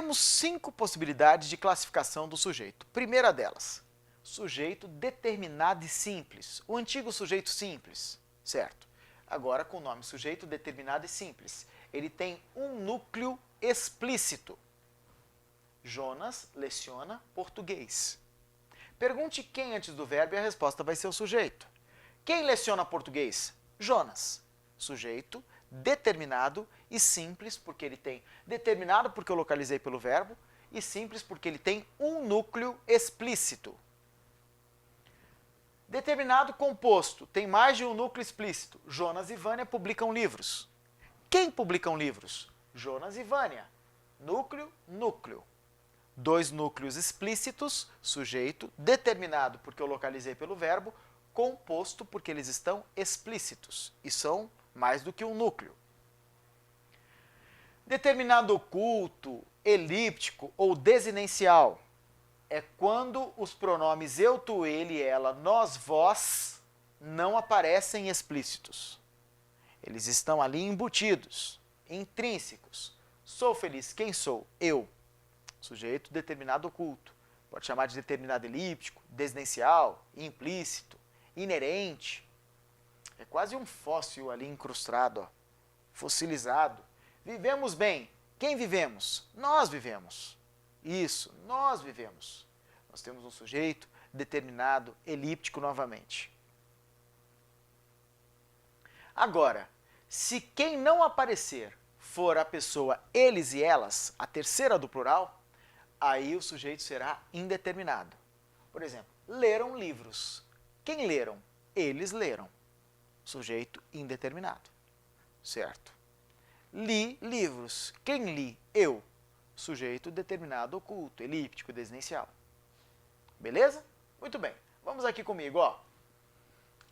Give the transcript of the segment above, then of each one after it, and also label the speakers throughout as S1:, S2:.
S1: Temos 5 possibilidades de classificação do sujeito. Primeira delas, sujeito determinado e simples, o antigo sujeito simples, certo? Agora com o nome sujeito determinado e simples. Ele tem um núcleo explícito. Jonas leciona português. Pergunte quem antes do verbo e a resposta vai ser o sujeito. Quem leciona português? Jonas. Sujeito determinado e simples, porque ele tem determinado porque eu localizei pelo verbo e simples porque ele tem um núcleo explícito. Determinado composto tem mais de um núcleo explícito. Jonas e Vânia publicam livros. Quem publicam livros? Jonas e Vânia. Núcleo, núcleo. 2 núcleos explícitos, sujeito, determinado porque eu localizei pelo verbo, composto porque eles estão explícitos e são mais do que um núcleo. Determinado oculto, elíptico ou desinencial é quando os pronomes eu, tu, ele, ela, nós, vós não aparecem explícitos. Eles estão ali embutidos, intrínsecos. Sou feliz, quem sou? Eu. Sujeito determinado oculto. Pode chamar de determinado elíptico, desinencial, implícito, inerente. É quase um fóssil ali incrustado, ó, fossilizado. Vivemos bem. Quem vivemos? Nós vivemos. Isso, nós vivemos. Nós temos um sujeito determinado, elíptico novamente. Agora, se quem não aparecer for a pessoa eles e elas, a terceira do plural, aí o sujeito será indeterminado. Por exemplo, leram livros. Quem leram? Eles leram. Sujeito indeterminado. Certo? Li livros. Quem li? Eu. Sujeito determinado oculto, elíptico, desinencial. Beleza? Muito bem. Vamos aqui comigo, ó.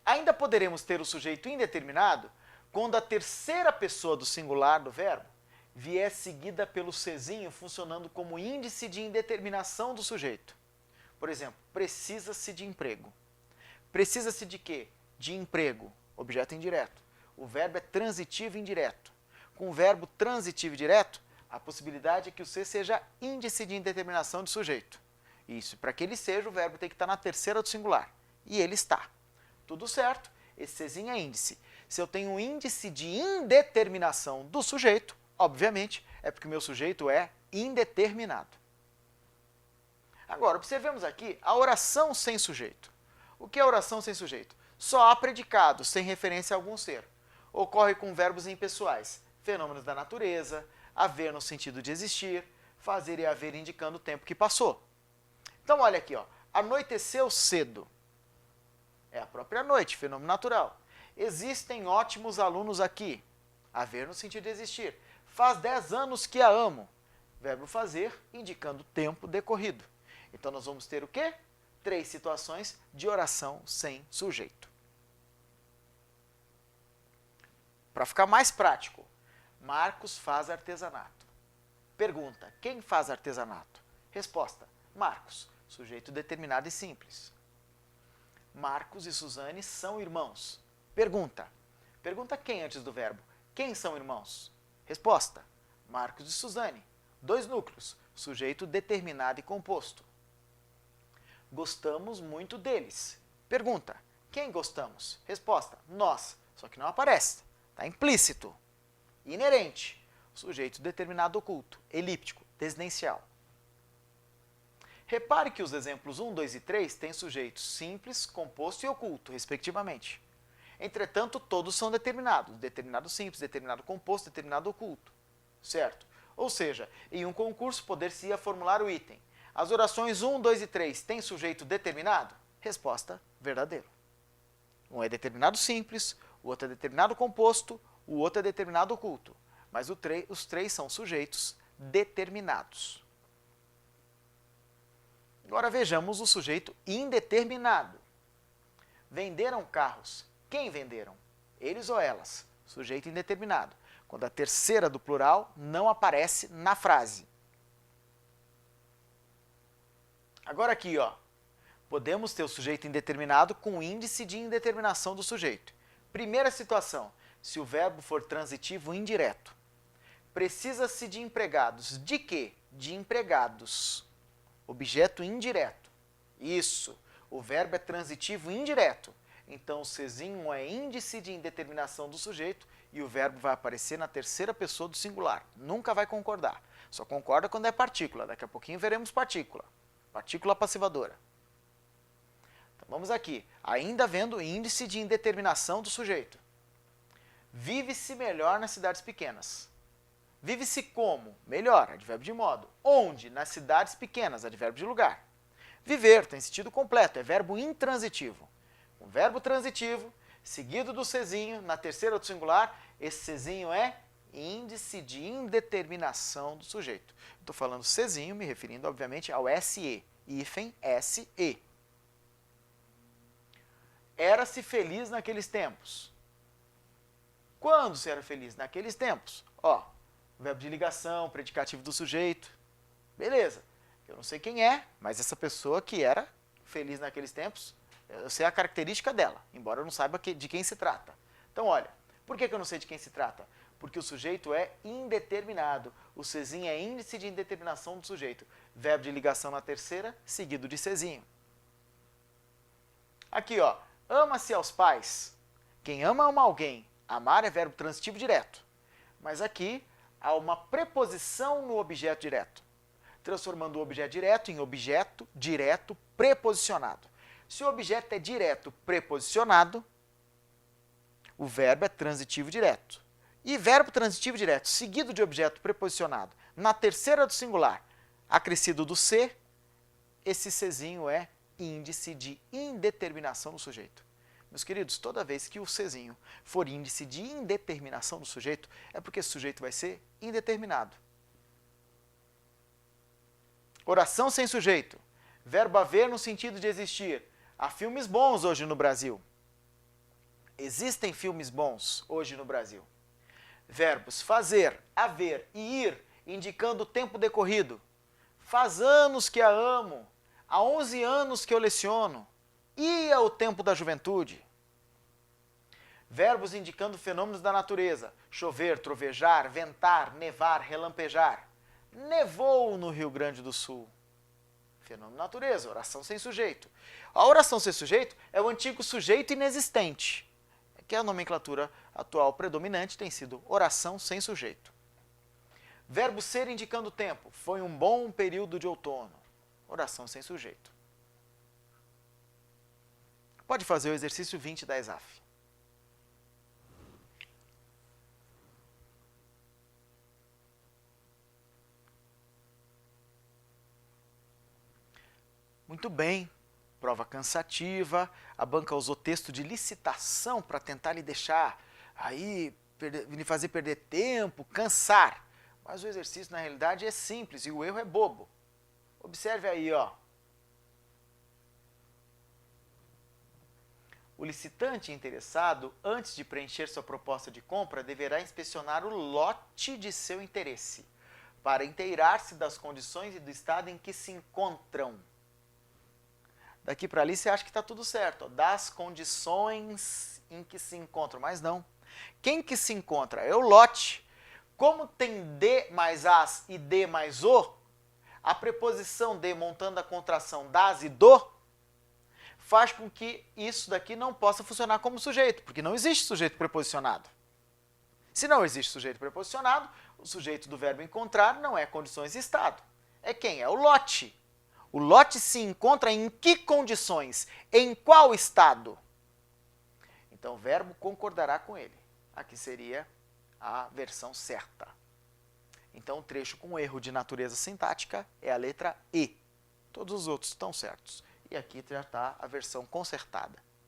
S1: Ainda poderemos ter o sujeito indeterminado quando a terceira pessoa do singular do verbo vier seguida pelo Czinho funcionando como índice de indeterminação do sujeito. Por exemplo, precisa-se de emprego. Precisa-se de quê? De emprego, objeto indireto. O verbo é transitivo e indireto. Com o verbo transitivo e direto, a possibilidade é que o C seja índice de indeterminação de sujeito. Isso, para que ele seja, o verbo tem que estar na terceira do singular. E ele está. Tudo certo, esse Czinho é índice. Se eu tenho um índice de indeterminação do sujeito, obviamente, é porque o meu sujeito é indeterminado. Agora, observemos aqui a oração sem sujeito. O que é oração sem sujeito? Só há predicado, sem referência a algum ser. Ocorre com verbos impessoais. Fenômenos da natureza, haver no sentido de existir, fazer e haver indicando o tempo que passou. Então, olha aqui, ó, anoiteceu cedo. É a própria noite, fenômeno natural. Existem ótimos alunos aqui. Haver no sentido de existir. Faz 10 anos que a amo. Verbo fazer, indicando tempo decorrido. Então, nós vamos ter o quê? 3 situações de oração sem sujeito. Para ficar mais prático, Marcos faz artesanato. Pergunta, quem faz artesanato? Resposta, Marcos, sujeito determinado e simples. Marcos e Suzane são irmãos. Pergunta, quem antes do verbo? Quem são irmãos? Resposta, Marcos e Suzane. 2 núcleos, sujeito determinado e composto. Gostamos muito deles. Pergunta, quem gostamos? Resposta, nós, só que não aparece, está implícito. Inerente, sujeito determinado oculto, elíptico, desinencial. Repare que os exemplos 1, 2 e 3 têm sujeitos simples, composto e oculto, respectivamente. Entretanto, todos são determinados, determinado simples, determinado composto, determinado oculto. Certo? Ou seja, em um concurso poder-se-ia formular o item. As orações 1, 2 e 3 têm sujeito determinado? Resposta, verdadeiro. Um é determinado simples, o outro é determinado composto, o outro é determinado oculto. Mas os 3 são sujeitos determinados. Agora vejamos o sujeito indeterminado. Venderam carros. Quem venderam? Eles ou elas? Sujeito indeterminado. Quando a terceira do plural não aparece na frase. Agora aqui, ó, podemos ter o sujeito indeterminado com o índice de indeterminação do sujeito. Primeira situação, se o verbo for transitivo indireto. Precisa-se de empregados. De quê? de empregados. Objeto indireto. Isso. O verbo é transitivo indireto. Então, o Czinho é índice de indeterminação do sujeito e o verbo vai aparecer na terceira pessoa do singular. Nunca vai concordar. Só concorda quando é partícula. Daqui a pouquinho veremos partícula. Partícula passivadora. Então, vamos aqui. Ainda vendo o índice de indeterminação do sujeito. Vive-se melhor nas cidades pequenas. Vive-se como? Melhor, advérbio de modo. Onde? Nas cidades pequenas, advérbio de lugar. Viver tem sentido completo, é verbo intransitivo. Um verbo transitivo, seguido do Czinho, na terceira do singular, esse Czinho é índice de indeterminação do sujeito. Estou falando Czinho, me referindo, obviamente, ao SE, hífen SE. Era-se feliz naqueles tempos. Quando se era feliz? Naqueles tempos. Ó, verbo de ligação, predicativo do sujeito. Beleza. Eu não sei quem é, mas essa pessoa que era feliz naqueles tempos, eu sei a característica dela, embora eu não saiba de quem se trata. Então, olha, por que eu não sei de quem se trata? Porque o sujeito é indeterminado. O Czinho é índice de indeterminação do sujeito. Verbo de ligação na terceira, seguido de Czinho. Aqui, ó, ama-se aos pais. Quem ama alguém. Amar é verbo transitivo direto. Mas aqui há uma preposição no objeto direto, transformando o objeto direto em objeto direto preposicionado. Se o objeto é direto preposicionado, o verbo é transitivo direto. E verbo transitivo direto, seguido de objeto preposicionado, na terceira do singular, acrescido do C, esse Czinho é índice de indeterminação do sujeito. Meus queridos, toda vez que o Czinho for índice de indeterminação do sujeito, é porque esse sujeito vai ser indeterminado. Oração sem sujeito. Verbo haver no sentido de existir. Há filmes bons hoje no Brasil. Existem filmes bons hoje no Brasil. Verbos fazer, haver e ir, indicando o tempo decorrido. Faz anos que a amo. Há 11 anos que eu leciono. Ia o tempo da juventude. Verbos indicando fenômenos da natureza. Chover, trovejar, ventar, nevar, relampejar. Nevou no Rio Grande do Sul. Fenômeno da natureza, oração sem sujeito. A oração sem sujeito é o antigo sujeito inexistente, que a nomenclatura atual predominante tem sido oração sem sujeito. Verbo ser indicando tempo. Foi um bom período de outono. Oração sem sujeito. Pode fazer o exercício 20 da ESAF. Muito bem, prova cansativa, a banca usou texto de licitação para tentar lhe deixar aí, lhe fazer perder tempo, cansar. Mas o exercício na realidade é simples e o erro é bobo. Observe aí, ó. O licitante interessado, antes de preencher sua proposta de compra, deverá inspecionar o lote de seu interesse, para inteirar-se das condições e do estado em que se encontram. Daqui para ali você acha que está tudo certo, ó, das condições em que se encontram, mas não. Quem que se encontra? É o lote. Como tem D mais as e D mais o, a preposição de montando a contração das e do, faz com que isso daqui não possa funcionar como sujeito, porque não existe sujeito preposicionado. Se não existe sujeito preposicionado, o sujeito do verbo encontrar não é condições e estado. É quem? É o lote. O lote se encontra em que condições? Em qual estado? Então o verbo concordará com ele. Aqui seria a versão certa. Então o trecho com erro de natureza sintática é a letra E. Todos os outros estão certos. E aqui já está a versão consertada.